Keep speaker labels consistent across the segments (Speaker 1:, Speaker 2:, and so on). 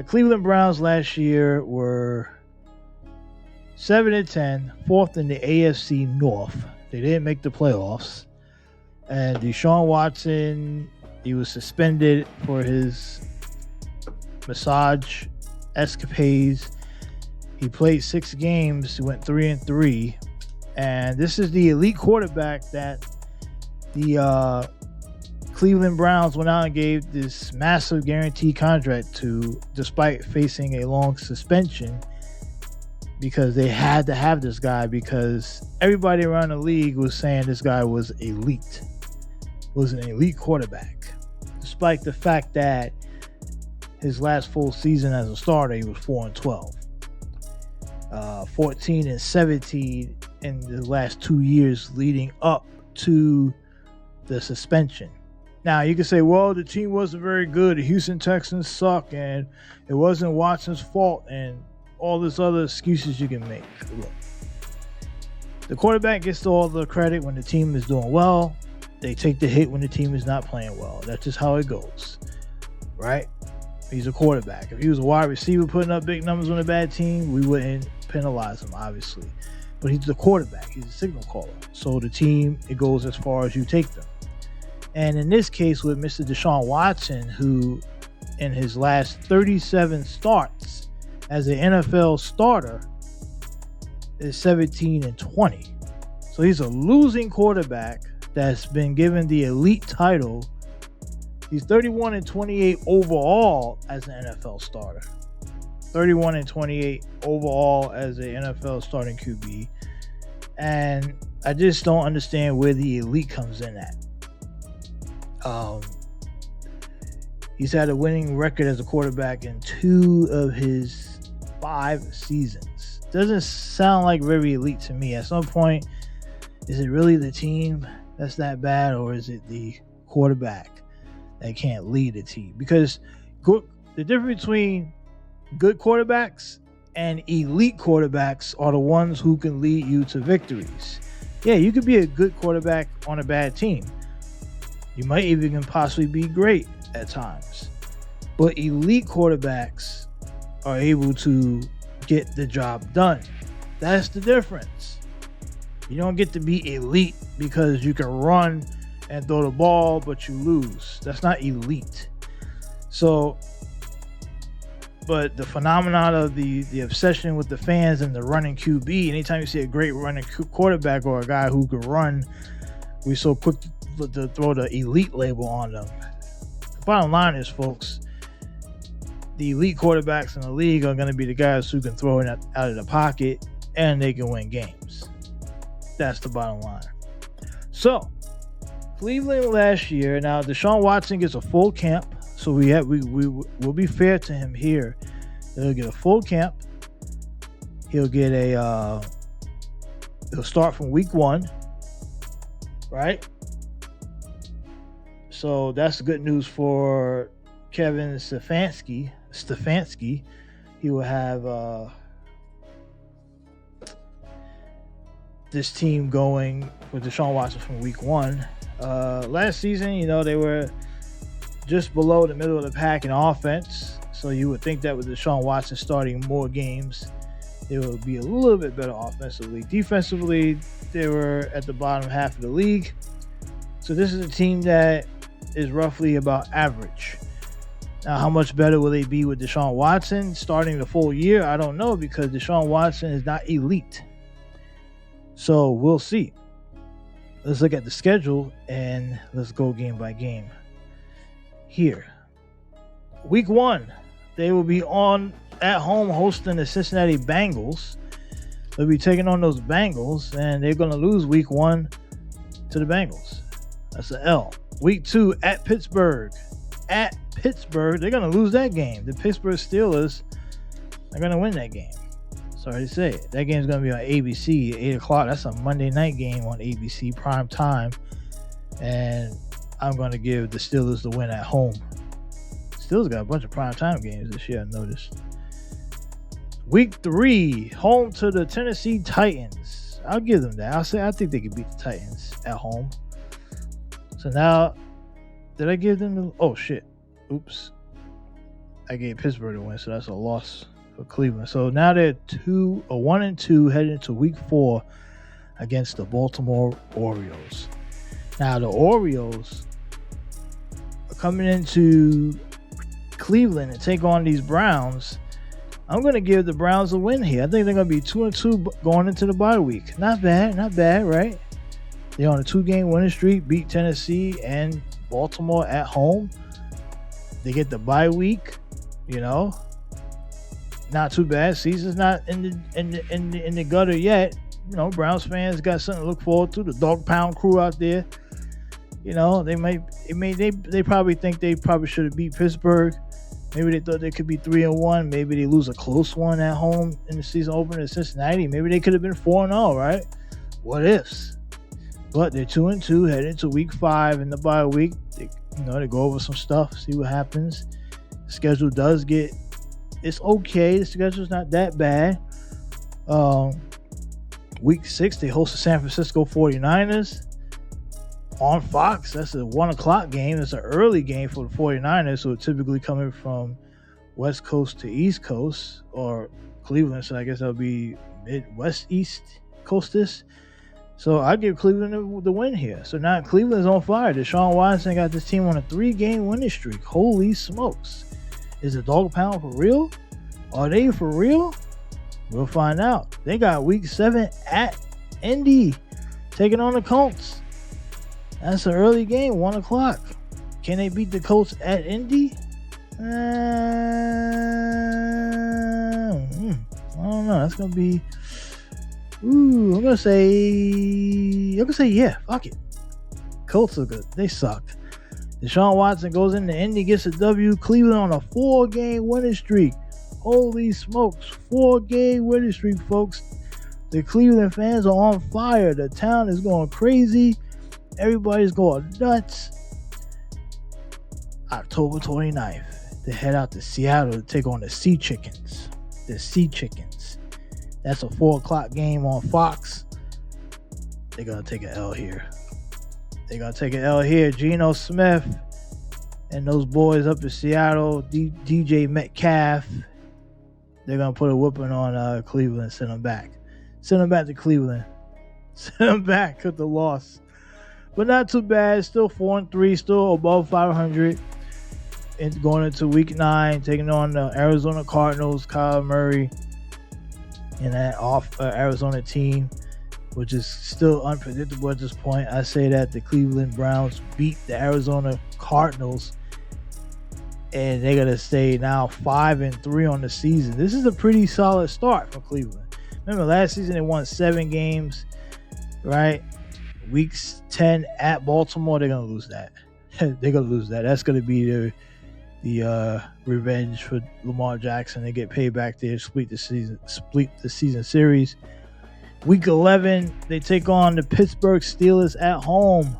Speaker 1: Cleveland Browns last year were 7-10, fourth in the AFC North. They didn't make the playoffs. And Deshaun Watson, he was suspended for his massage escapades. He played 6 games, went 3-3. And this is the elite quarterback that the Cleveland Browns went out and gave this massive guaranteed contract to, despite facing a long suspension, because they had to have this guy because everybody around the league was saying this guy was elite, was an elite quarterback, despite the fact that his last full season as a starter, he was 4-12, 14-17 in the last 2 years leading up to the suspension. Now, you can say, well, the team wasn't very good. The Houston Texans suck, and it wasn't Watson's fault, and all this other excuses you can make. Look, the quarterback gets all the credit when the team is doing well. They take the hit when the team is not playing well. That's just how it goes, right? He's a quarterback. If he was a wide receiver putting up big numbers on a bad team, we wouldn't penalize him, obviously. But he's the quarterback. He's a signal caller. So the team, it goes as far as you take them. And in this case with Mr. Deshaun Watson, who in his last 37 starts as an NFL starter is 17-20. So he's a losing quarterback that's been given the elite title. He's 31-28 overall as an NFL starter. 31-28 overall as an NFL starting QB. And I just don't understand where the elite comes in at. He's had a winning record as a quarterback in 2 of his 5 seasons. Doesn't sound like very elite to me. At some point, is it really the team that's that bad, or is it the quarterback that can't lead the team? Because the difference between good quarterbacks and elite quarterbacks are the ones who can lead you to victories. Yeah, you could be a good quarterback on a bad team. You might even possibly be great at times. But elite quarterbacks are able to get the job done. That's the difference. You don't get to be elite because you can run and throw the ball, but you lose. That's not elite. So, but the phenomenon of the obsession with the fans and the running QB, anytime you see a great running quarterback or a guy who can run, we're so quick to throw the elite label on them. The bottom line is, folks, the elite quarterbacks in the league are going to be the guys who can throw it out of the pocket and they can win games. That's the bottom line. So, Cleveland last year, now Deshaun Watson gets a full camp, so we will be fair to him here. He'll get a full camp. He'll get he'll start from week 1, right? So that's good news for Kevin Stefanski. He will have this team going with Deshaun Watson from week 1. Last season, they were just below the middle of the pack in offense. So you would think that with Deshaun Watson starting more games, they would be a little bit better offensively. Defensively, they were at the bottom half of the league. So this is a team that is roughly about average. Now, how much better will they be with Deshaun Watson starting the full year? I don't know, because Deshaun Watson is not elite. So we'll see. Let's look at the schedule and let's go game by game. Here, week 1, they will be at home hosting the Cincinnati Bengals. They'll be taking on those Bengals, and they're going to lose week 1 to the Bengals. That's an L. Week 2 at Pittsburgh. At Pittsburgh, they're going to lose that game. The Pittsburgh Steelers are going to win that game. Sorry to say it. That game's going to be on ABC, 8 o'clock. That's a Monday night game on ABC, prime time. And I'm going to give the Steelers the win at home. Steelers got a bunch of prime time games this year, I noticed. Week 3, home to the Tennessee Titans. I'll give them that. I think they can beat the Titans at home. So now, did I give them the... Oh, shit. Oops. I gave Pittsburgh the win, so that's a loss for Cleveland. So now they're 1-2 heading into week 4 against the Baltimore Orioles. Now the Orioles are coming into Cleveland and take on these Browns. I'm going to give the Browns a win here. I think they're going to be 2-2 going into the bye week. Not bad, right? They're on a 2-game winning streak, beat Tennessee and Baltimore at home. They get the bye week, not too bad. Season's not in the gutter yet. Browns fans got something to look forward to. The Dog Pound crew out there, they probably think they probably should have beat Pittsburgh. Maybe they thought they could be 3-1. Maybe they lose a close one at home in the season opener in Cincinnati. Maybe they could have been 4-0, right? What ifs? But they're 2-2 heading to week 5 in the bye week. They go over some stuff, see what happens. The schedule it's okay. The schedule's not that bad. Week 6, they host the San Francisco 49ers on Fox. That's a 1 o'clock game. It's an early game for the 49ers, so typically coming from West Coast to East Coast, or Cleveland, so I guess that'll be Midwest East Coastist. So I give Cleveland the win here. So now Cleveland's on fire. Deshaun Watson got this team on a 3-game winning streak. Holy smokes. Is the Dog Pound for real? Are they for real? We'll find out. They got week 7 at Indy, taking on the Colts. That's an early game, 1 o'clock. Can they beat the Colts at Indy? I don't know. That's going to be... I'm gonna say yeah. Fuck it. Colts are good. They sucked. Deshaun Watson goes into Indy, gets a W. Cleveland on a 4-game winning streak. Holy smokes, 4-game winning streak, folks. The Cleveland fans are on fire. The town is going crazy. Everybody's going nuts. October 29th, they head out to Seattle to take on the Sea Chickens. That's a 4 o'clock game on Fox. They're going to take an L here. Geno Smith and those boys up in Seattle, DJ Metcalf, they're going to put a whooping on Cleveland, send them back. Send them back to Cleveland. Send them back with the loss. But not too bad. Still 4-3, still above 500. And going into week 9, taking on the Arizona Cardinals, Kyler Murray, and that Arizona team, which is still unpredictable at this point. I say that the Cleveland Browns beat the Arizona Cardinals, and they're going to stay now 5-3 on the season. This is a pretty solid start for Cleveland. Remember, last season they won 7 games, right? Weeks 10 at Baltimore, they're going to lose that. That's going to be the revenge for Lamar Jackson. They get paid back there, split the season series. Week 11, they take on the Pittsburgh Steelers at home.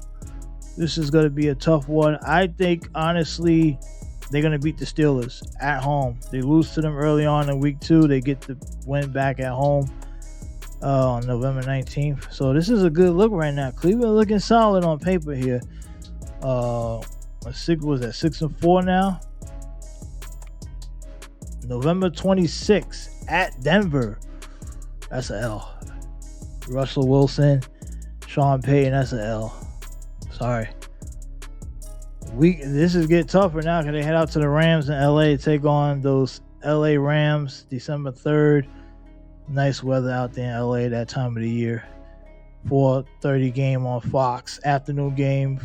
Speaker 1: This is going to be a tough one. I think, honestly, they're going to beat the Steelers at home. They lose to them early on in week 2. They get the win back at home on November 19th. So this is a good look right now. Cleveland looking solid on paper here. Was that 6-4 now? November 26th at Denver. That's an L. Russell Wilson, Sean Payton, that's an L. Sorry. This is getting tougher now because they head out to the Rams in LA to take on those LA Rams December 3rd. Nice weather out there in LA that time of the year. 4:30 game on Fox. Afternoon game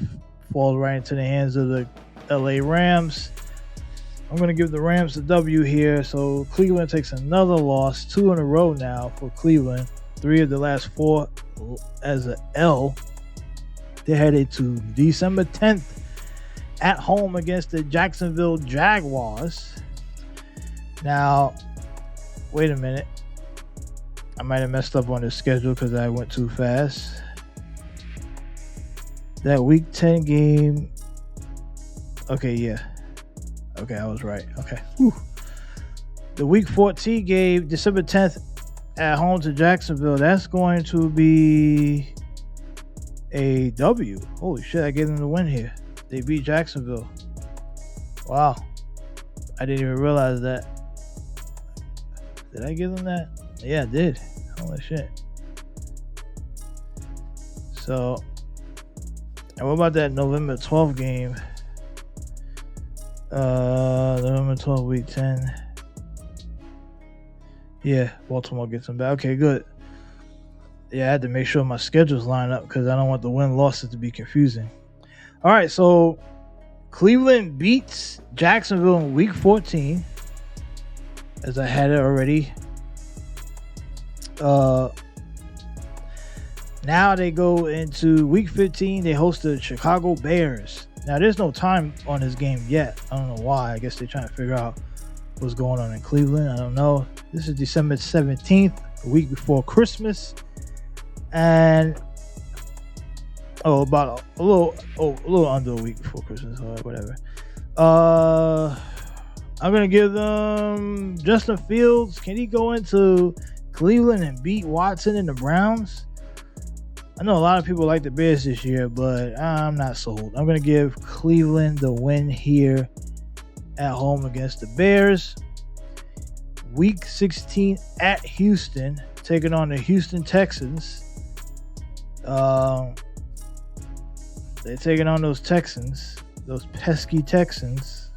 Speaker 1: falls right into the hands of the LA Rams. I'm going to give the Rams a W here. So Cleveland takes another loss, 2 in a row now for Cleveland. 3 of the last 4 as an L. They're headed to December 10th at home against the Jacksonville Jaguars. Now, wait a minute. I might have messed up on the schedule because I went too fast. That week 10 game. Okay, yeah. Okay, I was right. Okay. Whew. The week 14 game, December 10th at home to Jacksonville. That's going to be a W. Holy shit, I gave them the win here. They beat Jacksonville. Wow. I didn't even realize that. Did I give them that? Yeah, I did. Holy shit. So, and what about that November 12th game? November 12th, week 10. Yeah, Baltimore gets them back. Okay, good. Yeah, I had to make sure my schedules line up because I don't want the win-losses to be confusing. All right, so Cleveland beats Jacksonville in week 14, as I had it already. Now they go into week 15. They host the Chicago Bears. Now, there's no time on this game yet. I don't know why. I guess they're trying to figure out what's going on in Cleveland. I don't know. This is December 17th, a week before Christmas. And about a little under a week before Christmas or whatever. I'm gonna give them Justin Fields. Can he go into Cleveland and beat Watson and the Browns? I know a lot of people like the Bears this year, but I'm not sold. I'm gonna give Cleveland the win here at home against the Bears. Week 16 at Houston, taking on the Houston Texans. They're taking on those Texans, those pesky Texans.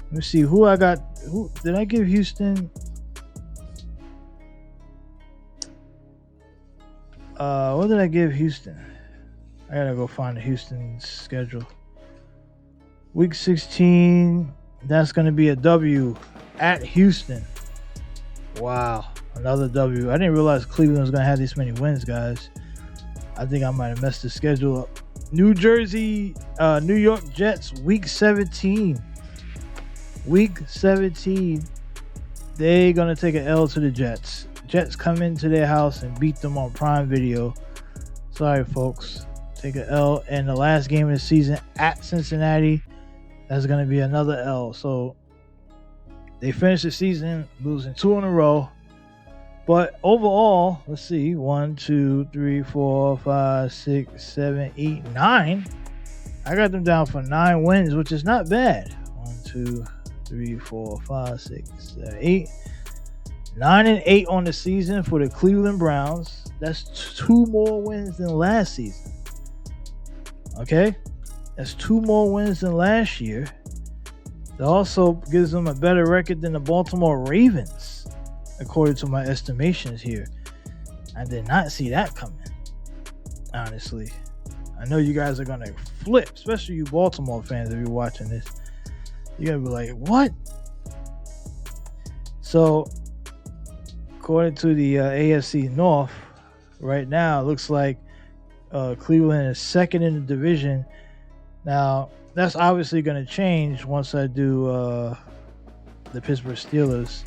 Speaker 1: Let me see who I got. Who did I give Houston? What did I give Houston? I gotta go find the Houston schedule. Week 16, that's gonna be a W at Houston. Wow, another W. I didn't realize Cleveland was gonna have this many wins, guys. I think I might have messed the schedule up. New York Jets, week 17. Week 17, they're going to take an L to the Jets. Jets come into their house and beat them on Prime Video. Sorry, folks. Take an L. And the last game of the season at Cincinnati, that's going to be another L. So they finished the season losing 2 in a row. But overall, let's see, 1, 2, 3, 4, 5, 6, 7, 8, 9. I got them down for 9 wins, which is not bad. 1, 2, 3, 4, 5, 6, 7, 8. 9 and 8 on the season for the Cleveland Browns. That's 2 more wins than last season. Okay? That's 2 more wins than last year. It also gives them a better record than the Baltimore Ravens, according to my estimations here. I did not see that coming, honestly. I know you guys are going to flip, especially you Baltimore fans if you're watching this. You're going to be like, what? So, according to the AFC North, right now, it looks like Cleveland is second in the division. Now, that's obviously going to change once I do the Pittsburgh Steelers.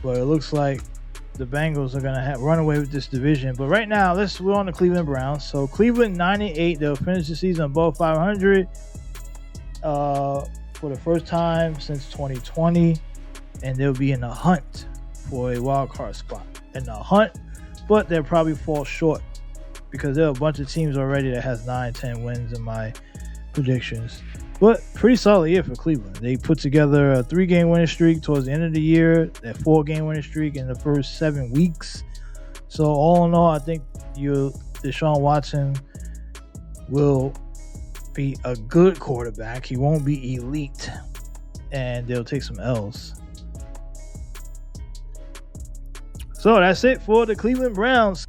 Speaker 1: But it looks like the Bengals are going to run away with this division. But right now, we're on the Cleveland Browns. So Cleveland 9-8. They'll finish the season above 500 for the first time since 2020. And they'll be in the hunt for a wild card spot. In the hunt, but they'll probably fall short because there are a bunch of teams already that has 9-10 wins in my predictions. But pretty solid year for Cleveland. They put together a 3-game winning streak towards the end of the year, that 4-game winning streak in the first 7 weeks. So all in all, I think Deshaun Watson will be a good quarterback. He won't be elite, and they'll take some L's. So that's it for the Cleveland Browns.